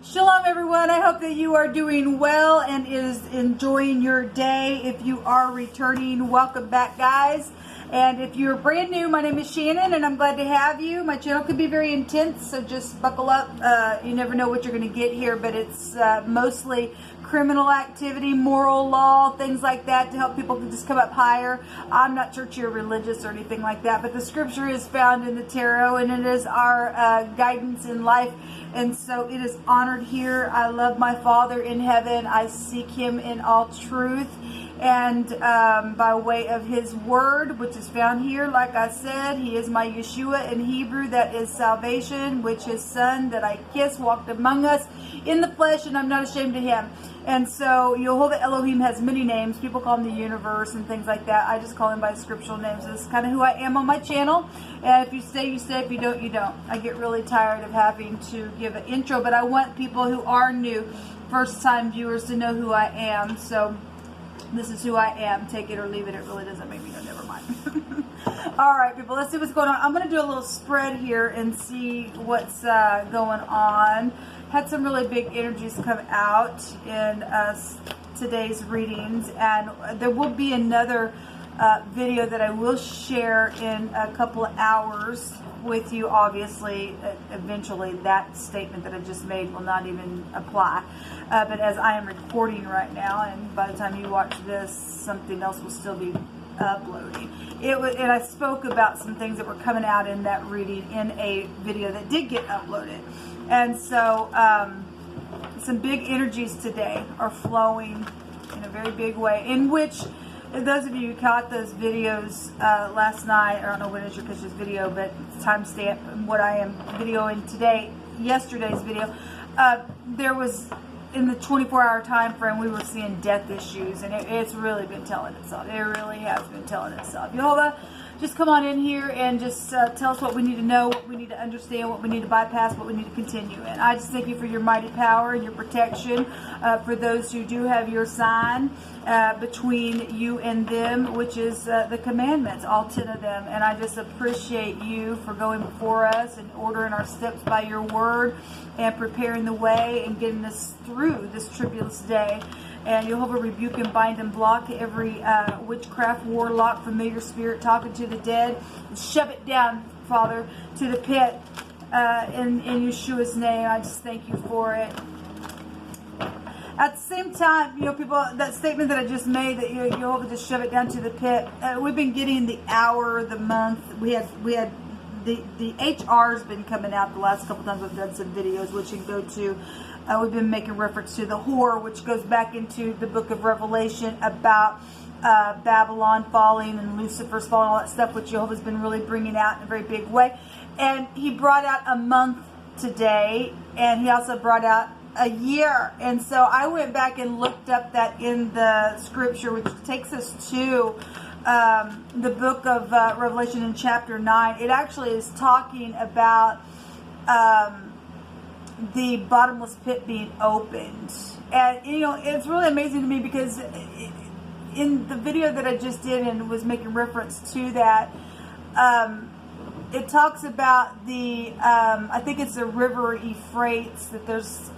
Shalom everyone, I hope that you are doing well and is enjoying your day. If you are returning, welcome back guys. And if you're brand new, my name is Shannon and I'm glad to have you. My channel could be very intense, so just buckle up. You never know what you're going to get here, but it's mostly criminal activity, moral law, things like that to help people just come up higher. I'm not churchy or religious or anything like that, but the scripture is found in the tarot and it is our guidance in life. And so it is honored here. I love my Father in heaven. I seek him in all truth. And by way of his word, which is found here, like I said, he is my Yeshua in Hebrew, that is salvation, which his son that I kiss walked among us in the flesh, and I'm not ashamed of him. And so Jehovah Elohim has many names. People call him the universe and things like that. I just call him by scriptural names. This is kind of who I am on my channel. And if you stay, you stay. If you don't, you don't. I get really tired of having to give an intro, but I want people who are new, first-time viewers, to know who I am. So this is who I am. Take it or leave it. It really doesn't make me go, never mind. All right, people, let's see what's going on. I'm going to do a little spread here and see what's going on. Had some really big energies come out in today's readings, and there will be another video that I will share in a couple of hours with you. Obviously, eventually that statement that I just made will not even apply, but as I am recording right now, and by the time you watch this, something else will still be uploading. And I spoke about some things that were coming out in that reading in a video that did get uploaded. And so some big energies today are flowing in a very big way, in which those of you who caught those videos last night, I don't know when is your picture's video, but it's timestamp what I am videoing today, yesterday's video, there was, in the 24-hour time frame, we were seeing death issues, and it's really been telling itself. It really has been telling itself. Jehovah, just come on in here and just tell us what we need to know, what we need to understand, what we need to bypass, what we need to continue in. I just thank you for your mighty power and your protection for those who do have your sign between you and them, which is the commandments, all 10 of them. And I just appreciate you for going before us and ordering our steps by your word and preparing the way and getting us through this tribulous day. And Jehovah, rebuke and bind and block every witchcraft, warlock, familiar spirit talking to the dead. And shove it down, Father, to the pit in Yeshua's name. I just thank you for it. At the same time, you know, people, that statement that I just made, that Jehovah just shove it down to the pit. We've been getting the hour, the month. We had the HR's been coming out the last couple times. I've done some videos, which you can go to. We've been making reference to the whore, which goes back into the book of Revelation about Babylon falling and Lucifer's falling, all that stuff, which Jehovah's been really bringing out in a very big way. And he brought out a month today, and he also brought out a year. And so I went back and looked up that in the scripture, which takes us to the book of Revelation in chapter 9. It actually is talking about the bottomless pit being opened. And you know, it's really amazing to me because in the video that I just did and was making reference to that, it talks about the I think it's the river Euphrates, that there's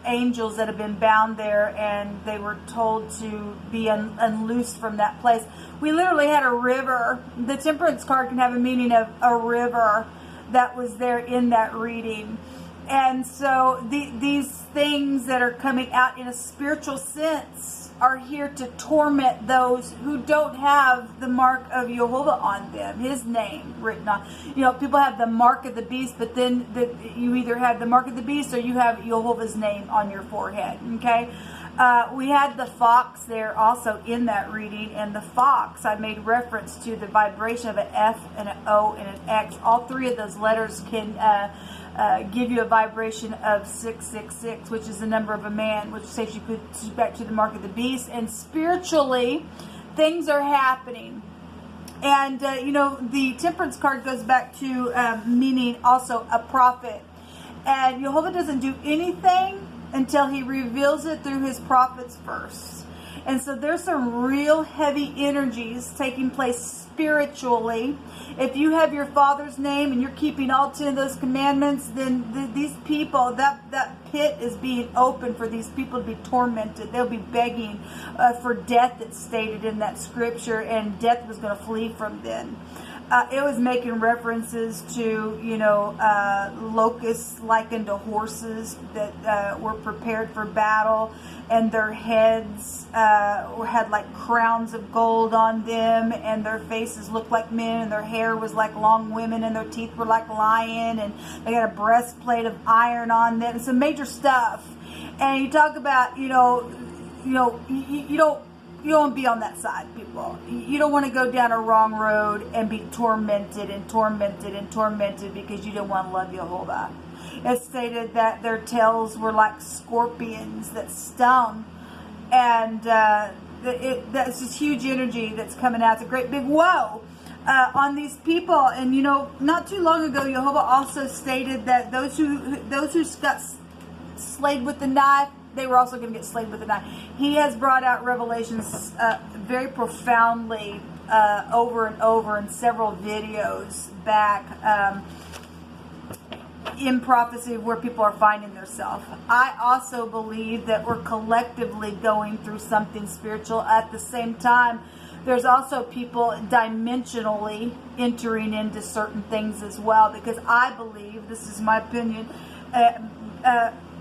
angels that have been bound there and they were told to be unloosed from that place. We literally had a river. The temperance card can have a meaning of a river that was there in that reading. And so these things that are coming out in a spiritual sense are here to torment those who don't have the mark of Jehovah on them, his name written on. You know, people have the mark of the beast, but then you either have the mark of the beast or you have Jehovah's name on your forehead, okay? We had the fox there also in that reading, and the fox, I made reference to the vibration of an F and an O and an X. All three of those letters can give you a vibration of 666, which is the number of a man, which takes you back to the mark of the beast. And spiritually, things are happening. And, you know, the temperance card goes back to meaning also a prophet. And Jehovah doesn't do anything until he reveals it through his prophets first. And so there's some real heavy energies taking place spiritually. If you have your Father's name and you're keeping all 10 of those commandments, then these people, that pit is being open for these people to be tormented. They'll be begging for death that's stated in that scripture, and death was going to flee from them. It was making references to, locusts likened to horses that were prepared for battle, and their heads had like crowns of gold on them, and their faces looked like men, and their hair was like long women, and their teeth were like lion, and they got a breastplate of iron on them. It's some major stuff. And you talk about, you don't be on that side, people. You don't want to go down a wrong road and be tormented and tormented and tormented because you don't want to love Jehovah. It stated that their tails were like scorpions that stung. And that's just huge energy that's coming out. It's a great big woe on these people. And, not too long ago, Jehovah also stated that those who got slayed with the knife, they were also going to get slayed with a knife. He has brought out revelations very profoundly over and over in several videos back in prophecy of where people are finding themselves. I also believe that we're collectively going through something spiritual. At the same time, there's also people dimensionally entering into certain things as well, because I believe, this is my opinion,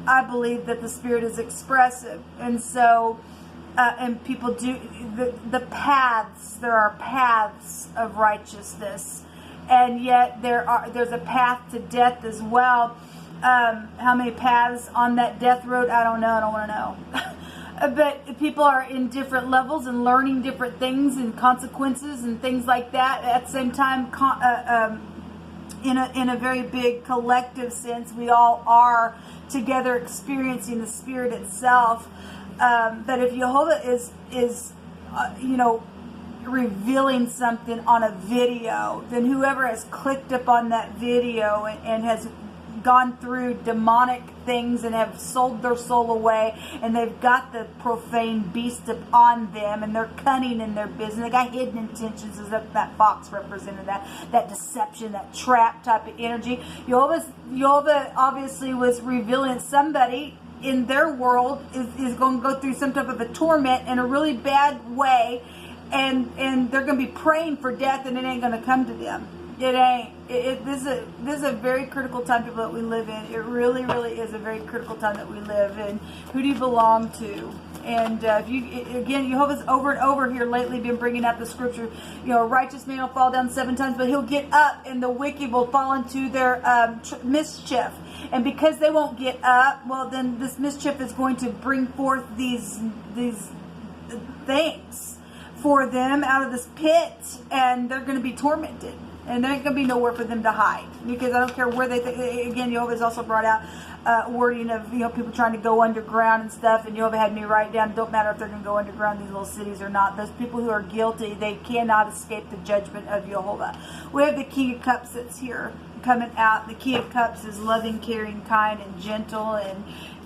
I believe that the Spirit is expressive. And so, and people do, the paths, there are paths of righteousness. And yet there's a path to death as well. How many paths on that death road? I don't know. I don't want to know. But people are in different levels and learning different things and consequences and things like that. At the same time, in a very big collective sense, we all are together experiencing the Spirit itself. But if Jehovah is revealing something on a video, then whoever has clicked up on that video and has gone through demonic things and have sold their soul away, and they've got the profane beast on them, and they're cunning in their business. They got hidden intentions, as that fox represented that deception, that trap type of energy. Jehovah obviously was revealing somebody in their world is going to go through some type of a torment in a really bad way, and they're going to be praying for death, and it ain't going to come to them. It ain't. This is a very critical time, people, that we live in. It really, really is a very critical time that we live in. Who do you belong to? And Jehovah's over and over here lately been bringing out the scripture. A righteous man will fall down 7 times, but he'll get up, and the wicked will fall into their mischief. And because they won't get up, well, then this mischief is going to bring forth these things for them out of this pit, and they're going to be tormented. And there ain't going to be nowhere for them to hide, because I don't care where they think. Again, Jehovah's also brought out wording of people trying to go underground and stuff. And Jehovah had me write down, don't matter if they're going to go underground in these little cities or not. Those people who are guilty, they cannot escape the judgment of Jehovah. We have the King of Cups that's here coming out. The King of Cups is loving, caring, kind, and gentle,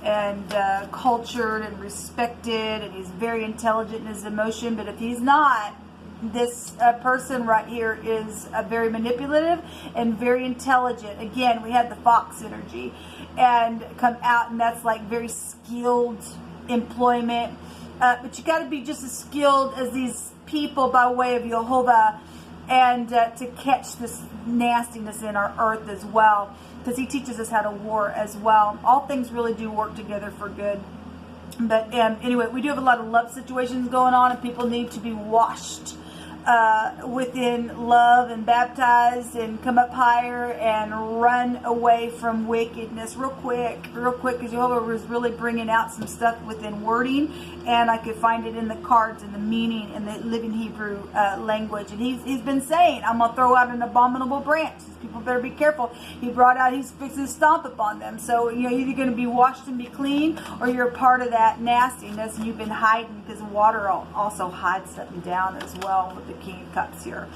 and cultured and respected, and he's very intelligent in his emotion. But if he's not, this person right here is very manipulative and very intelligent. Again, we had the fox energy and come out, and that's like very skilled employment. But you got to be just as skilled as these people by way of Jehovah, and to catch this nastiness in our earth as well, because he teaches us how to war as well. All things really do work together for good. But anyway, we do have a lot of love situations going on, and people need to be washed within love and baptized and come up higher and run away from wickedness real quick, because Jehovah was really bringing out some stuff within wording, and I could find it in the cards and the meaning in the living Hebrew language. And he's been saying, I'm going to throw out an abominable branch. People better be careful. He brought out, he's fixing to stomp upon them. So, you're either going to be washed and be clean, or you're a part of that nastiness, and you've been hiding, because water also hides something down as well with the King of Cups here.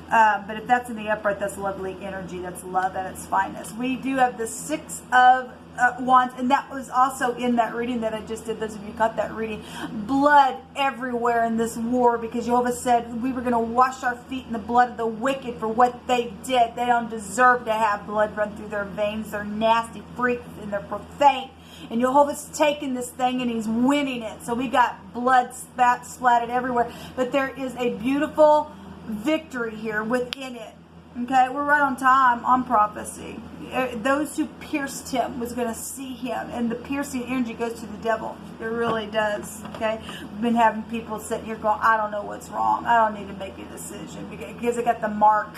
But if that's in the upright, that's lovely energy. That's love at its finest. We do have the Six of Wands, and that was also in that reading that I just did. Those of you who got that reading, blood everywhere in this war, because Jehovah said we were going to wash our feet in the blood of the wicked for what they did. They don't deserve to have blood run through their veins. They're nasty freaks and they're profane. And Jehovah's taking this thing and he's winning it. So we got blood splattered everywhere. But there is a beautiful victory here within it. Okay, we're right on time on prophecy. Those who pierced him was going to see him, and the piercing energy goes to the devil. It really does. Okay, we've been having people sitting here going, I don't know what's wrong. I don't need to make a decision because I got the mark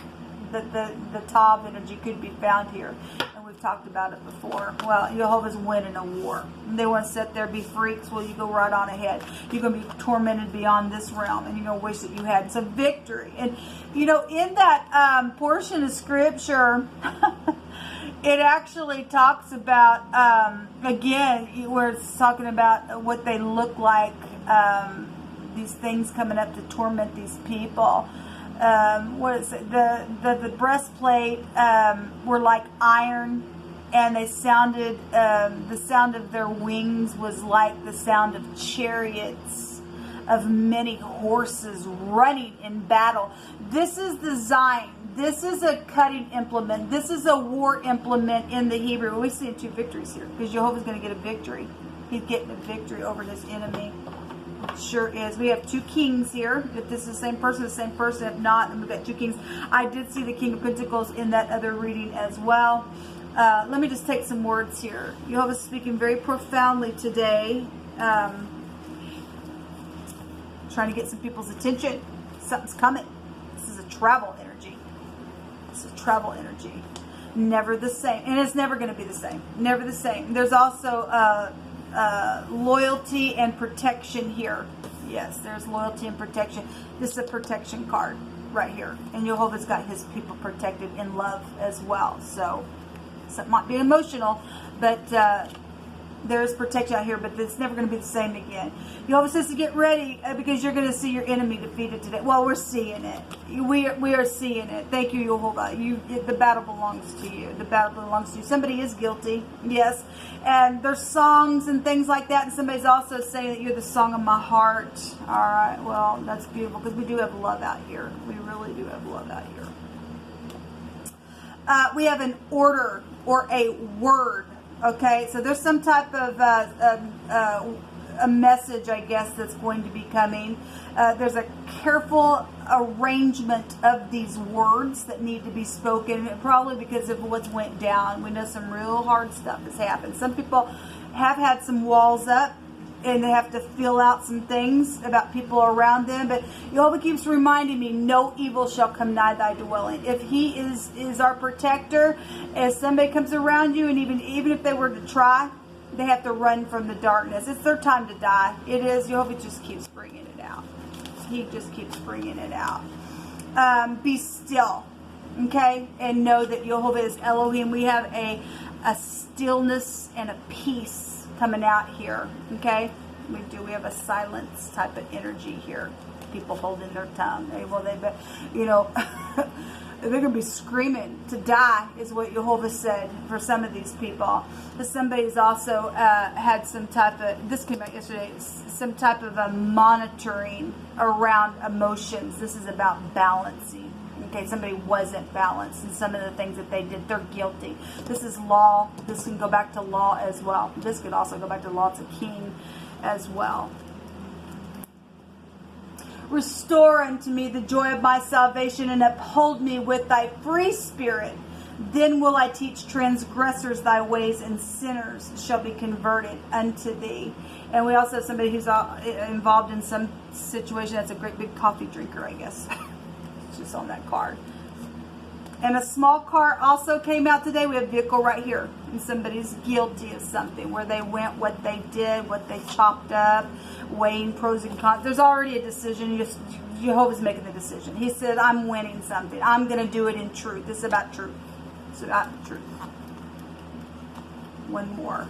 that the Tav energy could be found here. And we've talked about it before. Well, Jehovah's winning a war. And they want to sit there, be freaks. Well, you go right on ahead. You're going to be tormented beyond this realm, and you're going to wish that you had some victory. And, you know, in that portion of scripture, it actually talks about, again, where it's talking about what they look like, these things coming up to torment these people. What is it? The breastplate were like iron, and they sounded, the sound of their wings was like the sound of chariots of many horses running in battle. This is the Zion. This is a cutting implement. This is a war implement in the Hebrew. We're seeing two victories here because Jehovah's going to get a victory. He's getting a victory over his enemy. Sure is. We have two kings here. If this is the same person, the same person. If not, then we've got two kings. I did see the King of Pentacles in that other reading as well. Let me just take some words here. Jehovah's speaking very profoundly today. Trying to get some people's attention. Something's coming. This is a travel energy. It's a travel energy. Never the same. And it's never going to be the same. Never the same. There's also loyalty and protection here. Yes, there's loyalty and protection. This is a protection card right here. And Jehovah's got his people protected in love as well. So it might be emotional, but there's protection out here, but it's never going to be the same again. Jehovah says to get ready because you're going to see your enemy defeated today. Well, we're seeing it. We are seeing it. Thank you, Jehovah. The battle belongs to you. The battle belongs to you. Somebody is guilty, yes. And there's songs and things like that, and somebody's also saying that you're the song of my heart. All right, well, that's beautiful because we do have love out here. We really do have love out here. We have an order or a word. Okay, so there's some type of a message, I guess, that's going to be coming. There's a careful arrangement of these words that need to be spoken, probably because of what's went down. We know some real hard stuff has happened. Some people have had some walls up, and they have to fill out some things about people around them. But Jehovah keeps reminding me, no evil shall come nigh thy dwelling. If he is our protector, if somebody comes around you, and even if they were to try, they have to run from the darkness. It's their time to die. It is. Jehovah just keeps bringing it out. He just keeps bringing it out. Be still, okay? And know that Jehovah is Elohim. We have a stillness and a peace coming out here, okay? We have a silence type of energy here. People holding their tongue. They're going to be screaming to die is what Jehovah said for some of these people. But somebody's also had some type of, this came out yesterday, some type of a monitoring around emotions. This is about balancing. Okay, somebody wasn't balanced in some of the things that they did. They're guilty. This is law. This can go back to law as well. This could also go back to law to king as well. Restore unto me the joy of my salvation and uphold me with thy free spirit. Then will I teach transgressors thy ways, and sinners shall be converted unto thee. And we also have somebody who's involved in some situation that's a great big coffee drinker, I guess. Just on that card. And a small car also came out today. We have vehicle right here. And somebody's guilty of something where they went, what they did, what they chopped up, weighing pros and cons. There's already a decision. Jehovah's making the decision. He said, I'm winning something. I'm going to do it in truth. This is about truth. It's about truth. One more.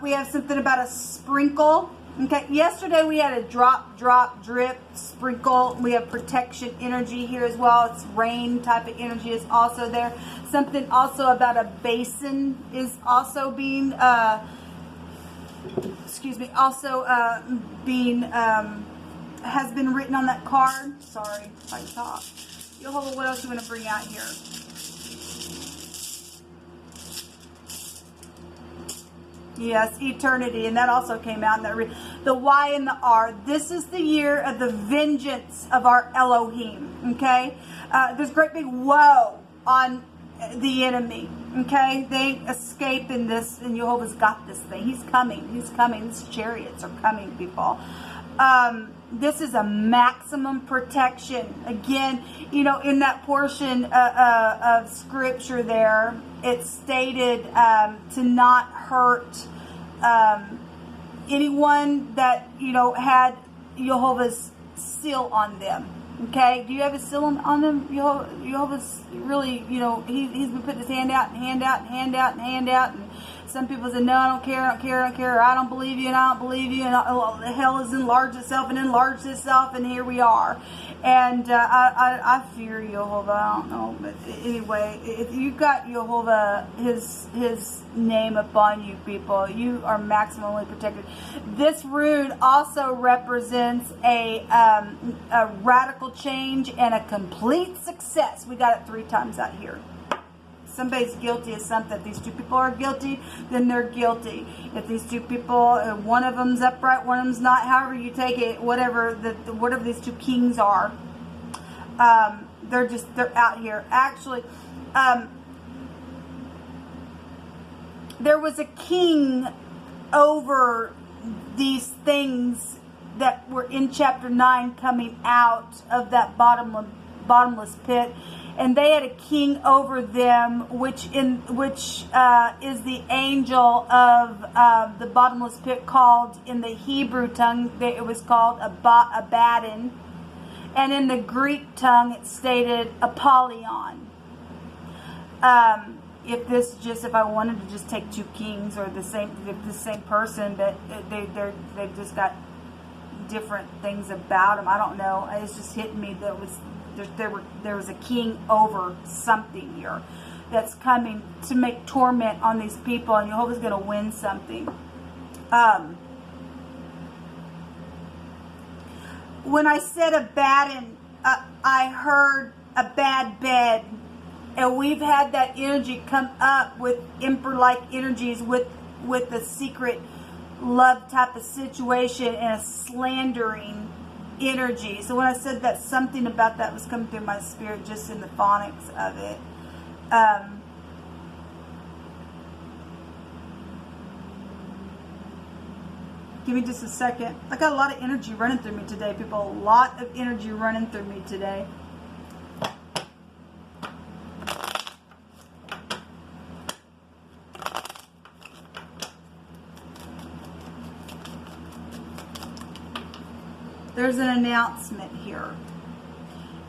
We have something about a sprinkle. Okay, yesterday we had a drop, drop, drip, sprinkle. We have protection energy here as well. It's rain type of energy is also there. Something also about a basin is also being, has been written on that card. Sorry if I talk. Jehovah, what else you want to bring out here? Yes, eternity, and that also came out in that. The Y and the R. This is the year of the vengeance of our Elohim. Okay, there's a great big woe on the enemy. Okay, they escape in this, and Jehovah's got this thing. He's coming. He's coming. These chariots are coming, people. This is a maximum protection. Again, you know, in that portion of scripture there, it stated to not hurt anyone that, you know, had Jehovah's seal on them. Okay, do you have a seal on them? Jehovah's really, you know, he's been putting his hand out and hand out and hand out and hand out, and some people say, no, I don't care, I don't care, I don't care, I don't believe you, and I don't believe you, and the hell has enlarged itself and enlarged itself, and here we are. And I fear Jehovah. I don't know, but anyway, if you've got Jehovah, his name upon you, people, you are maximally protected. This rune also represents a radical change and a complete success. We got it 3 times out here. Somebody's guilty of something. If these 2 people are guilty, then they're guilty. If these 2 people, one of them's upright, one of them's not, however you take it, whatever these 2 kings are, they're out here. Actually, there was a king over these things that were in chapter 9 coming out of that bottomless pit. And they had a king over them, which is the angel of the bottomless pit, called in the Hebrew tongue, it was called Abaddon, and in the Greek tongue it stated Apollyon. If I wanted to just take 2 kings or the same person, that they've just got different things about them. I don't know. It's just hitting me that there was a king over something here that's coming to make torment on these people, and Jehovah's going to win something. When I said Abaddon, I heard a bad bed, and we've had that energy come up with emperor-like energies with a secret love type of situation and a slandering energy. So when I said that, something about that was coming through my spirit just in the phonics of it. Give me just a second. I got a lot of energy running through me today, people. A lot of energy running through me today. There's an announcement here.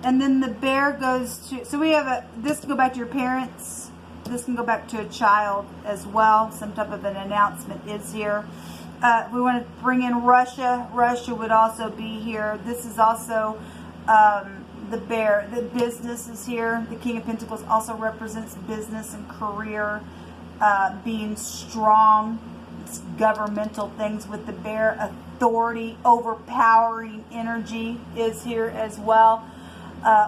And then the bear goes to, so we have this can go back to your parents. This can go back to a child as well. Some type of an announcement is here. We want to bring in Russia. Russia would also be here. This is also the bear. The business is here. The King of Pentacles also represents business and career, being strong. It's governmental things with the bear. Authority, overpowering energy is here as well.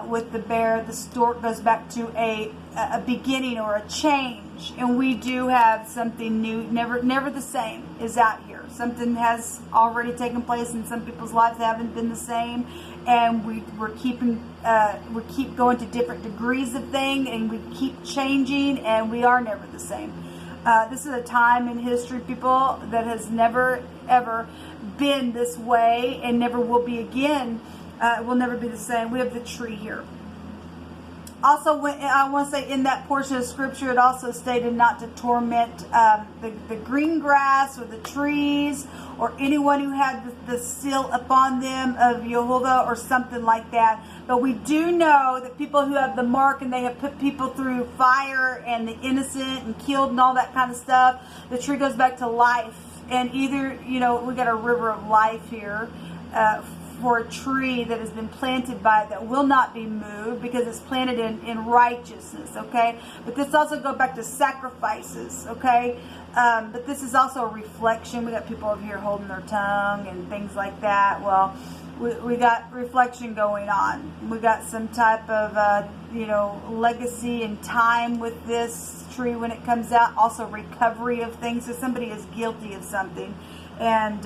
With the bear, the stork goes back to a beginning or a change, and we do have something new, never the same, is out here. Something has already taken place in some people's lives that haven't been the same, and we keep going to different degrees of thing, and we keep changing, and we are never the same. This is a time in history, people, that has never ever been this way and never will be again. It will never be the same. We have the tree here. Also, when, I want to say in that portion of scripture, it also stated not to torment the green grass or the trees or anyone who had the seal upon them of Jehovah or something like that. But we do know that people who have the mark and they have put people through fire and the innocent and killed and all that kind of stuff, the tree goes back to life. And either, you know, we got a river of life here for a tree that has been planted by it that will not be moved because it's planted in righteousness, okay? But this also goes back to sacrifices, okay? But this is also a reflection. We got people over here holding their tongue and things like that. Well, we got reflection going on. We got some type of, you know, legacy and time with this tree when it comes out. Also recovery of things. So somebody is guilty of something. And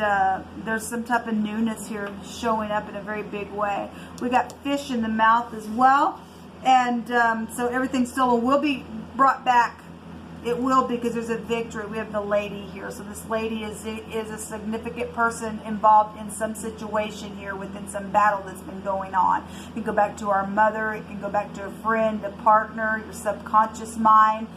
there's some type of newness here showing up in a very big way. We got fish in the mouth as well. And so everything still will be brought back. It will be, because there's a victory. We have the lady here. So this lady is a significant person involved in some situation here within some battle that's been going on. It can go back to our mother. It can go back to a friend, a partner, your subconscious mind.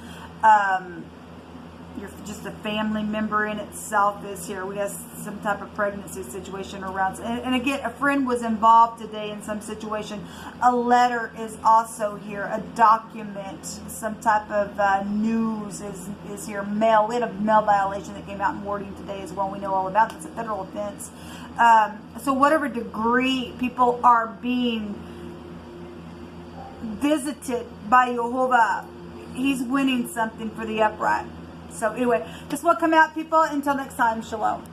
You're just a family member in itself is here. We have some type of pregnancy situation around. And again, a friend was involved today in some situation. A letter is also here. A document, some type of news is here. Mail. We had a mail violation that came out in Warding today as well. We know all about it. It's a federal offense. So whatever degree people are being visited by Jehovah, he's winning something for the upright. So anyway, this will come out, people. Until next time, shalom.